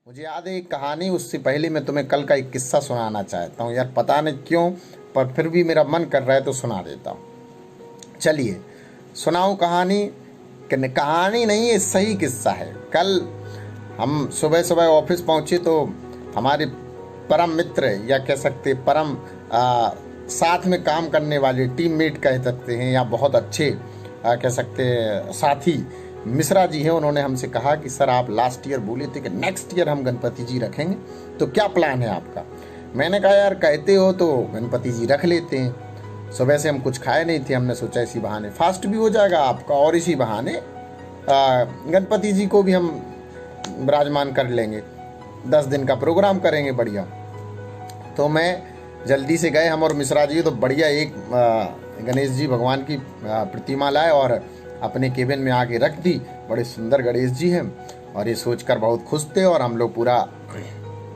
मुझे याद है एक कहानी। उससे पहले मैं तुम्हें कल का एक किस्सा सुनाना चाहता हूँ यार, पता नहीं क्यों, पर फिर भी मेरा मन कर रहा है तो सुना देता हूँ। चलिए सुनाऊँ कहानी। कहानी नहीं, ये सही किस्सा है। कल हम सुबह सुबह ऑफिस पहुँचे तो हमारे परम मित्र या कह सकते परम साथ में काम करने वाले टीममेट कह सकते हैं, या बहुत अच्छे कह सकते साथी मिश्रा जी हैं। उन्होंने हमसे कहा कि सर आप लास्ट ईयर बोले थे कि नेक्स्ट ईयर हम गणपति जी रखेंगे, तो क्या प्लान है आपका। मैंने कहा यार कहते हो तो गणपति जी रख लेते हैं। सुबह से हम कुछ खाए नहीं थे, हमने सोचा इसी बहाने फास्ट भी हो जाएगा आपका और इसी बहाने गणपति जी को भी हम विराजमान कर लेंगे। 10 दिन का प्रोग्राम करेंगे बढ़िया। तो मैं जल्दी से गए, हम और मिश्रा जी, तो बढ़िया एक गणेश जी भगवान की प्रतिमा लाए और अपने केबिन में आके रख दी। बड़े सुंदर गणेश जी हैं और ये सोचकर बहुत खुश थे। और हम लोग पूरा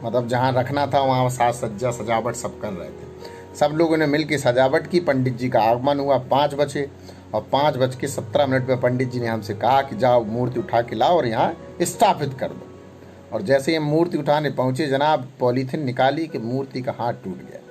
मतलब जहाँ रखना था वहाँ साज सज्जा सजावट सब कर रहे थे। सब लोगों ने मिलकर सजावट की। पंडित जी का आगमन हुआ 5 बजे और 5:17 पर पंडित जी ने हमसे कहा कि जाओ मूर्ति उठा के लाओ और यहाँ स्थापित कर दो। और जैसे ही हम मूर्ति उठाने पहुँचे जनाब, पॉलीथिन निकाली कि मूर्ति का हाथ टूट गया।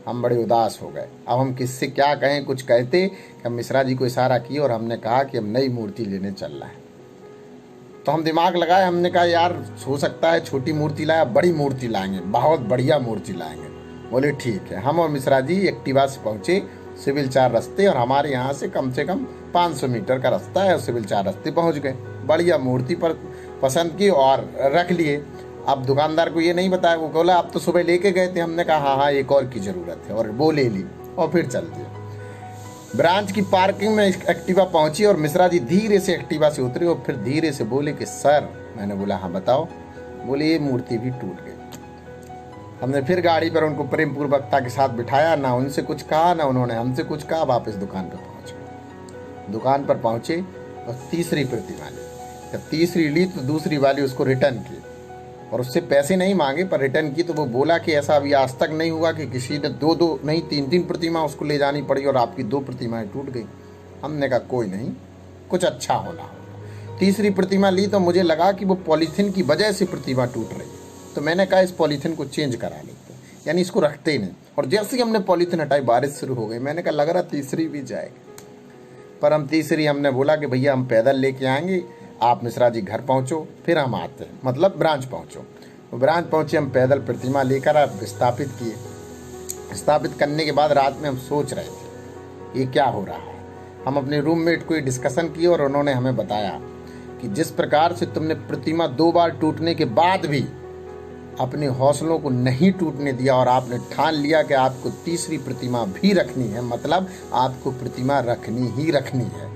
हम बड़े उदास हो गए। अब हम किससे क्या कहें, कुछ कहते कि हम मिश्रा जी को इशारा किए और हमने कहा कि हम नई मूर्ति लेने चल रहे हैं। तो हम दिमाग लगाए, हमने कहा यार हो सकता है छोटी मूर्ति लाया, बड़ी मूर्ति लाएंगे, बहुत बढ़िया मूर्ति लाएंगे। बोले ठीक है। हम और मिश्रा जी एक्टिवा से पहुँचे सिविल 4 रास्ते, और हमारे यहाँ से कम 500 मीटर का रास्ता है। सिविल 4 रास्ते पहुँच गए, बढ़िया मूर्ति पर पसंद की और रख लिए। अब दुकानदार को ये नहीं बताया, वो बोला आप तो सुबह लेके गए थे। हमने कहा हाँ एक और की ज़रूरत है, और वो ले ली और फिर चल दिए। ब्रांच की पार्किंग में एक्टिवा पहुंची और मिश्रा जी धीरे से एक्टिवा से उतरे और फिर धीरे से बोले कि सर। मैंने बोला हाँ बताओ। बोले ये मूर्ति भी टूट गई। हमने फिर गाड़ी पर उनको प्रेम पूर्वकता के साथ बिठाया, ना उनसे कुछ कहा ना उन्होंने हमसे कुछ कहा। वापस दुकान पर पहुँचे। दुकान पर पहुँचे और तीसरी प्रतिमा ली। जब तीसरी ली तो दूसरी वाली उसको रिटर्न की और उससे पैसे नहीं मांगे, पर रिटर्न की। तो वो बोला कि ऐसा अभी आज तक नहीं हुआ कि किसी ने 2-2 नहीं 3-3 प्रतिमा उसको ले जानी पड़ी और आपकी 2 प्रतिमाएं टूट गई। हमने कहा कोई नहीं, कुछ अच्छा होना होगा। तीसरी प्रतिमा ली तो मुझे लगा कि वो पॉलीथिन की वजह से प्रतिमा टूट रही है। तो मैंने कहा इस पॉलीथिन को चेंज करा लेते हैं, यानी इसको रखते ही नहीं। और जैसे ही हमने पॉलीथिन हटाई बारिश शुरू हो गई। मैंने कहा लग रहा तीसरी भी जाएगी। पर हम तीसरी हमने बोला कि भैया हम पैदल लेके आएंगे, आप मिश्रा जी घर पहुँचो फिर हम आते हैं, मतलब ब्रांच पहुँचो। ब्रांच पहुँचे, हम पैदल प्रतिमा लेकर स्थापित किए। स्थापित करने के बाद रात में हम सोच रहे थे ये क्या हो रहा है। हम अपने रूममेट को ये डिस्कशन किए और उन्होंने हमें बताया कि जिस प्रकार से तुमने प्रतिमा 2 बार टूटने के बाद भी अपने हौसलों को नहीं टूटने दिया और आपने ठान लिया कि आपको तीसरी प्रतिमा भी रखनी है, मतलब आपको प्रतिमा रखनी ही रखनी है।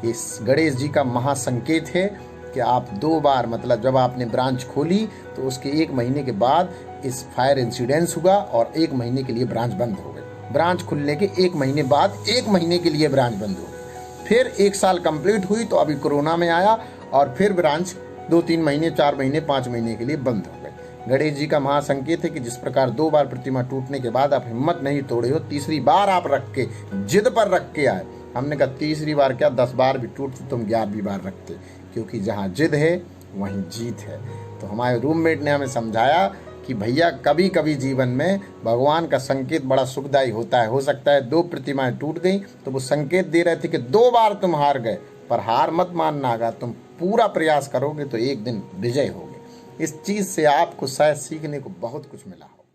इस गणेश जी का महासंकेत है कि आप 2 बार, मतलब जब आपने ब्रांच खोली तो उसके 1 महीने के बाद इस फायर इंसिडेंस हुआ और 1 महीने के लिए ब्रांच बंद हो गई। ब्रांच खुलने के 1 महीने बाद 1 महीने के लिए ब्रांच बंद हो गई। फिर 1 साल कंप्लीट हुई तो अभी कोरोना में आया और फिर ब्रांच 2-3 महीने 4 महीने 5 महीने के लिए बंद हो गई। गणेश जी का महासंकेत है कि जिस प्रकार 2 बार प्रतिमा टूटने के बाद आप हिम्मत नहीं तोड़े हो, तीसरी बार आप रख के जिद पर रख के आए। हमने कहा तीसरी बार क्या 10 बार भी टूटते तुम 11वीं बार रखते, क्योंकि जहाँ जिद है वहीं जीत है। तो हमारे रूममेट ने हमें समझाया कि भैया कभी कभी जीवन में भगवान का संकेत बड़ा सुखदायी होता है। हो सकता है 2 प्रतिमाएं टूट गई तो वो संकेत दे रहे थे कि 2 बार तुम हार गए, पर हार मत मानना, अगर तुम पूरा प्रयास करोगे तो एक दिन विजय होगे। इस चीज़ से आपको शायद सीखने को बहुत कुछ मिला हो।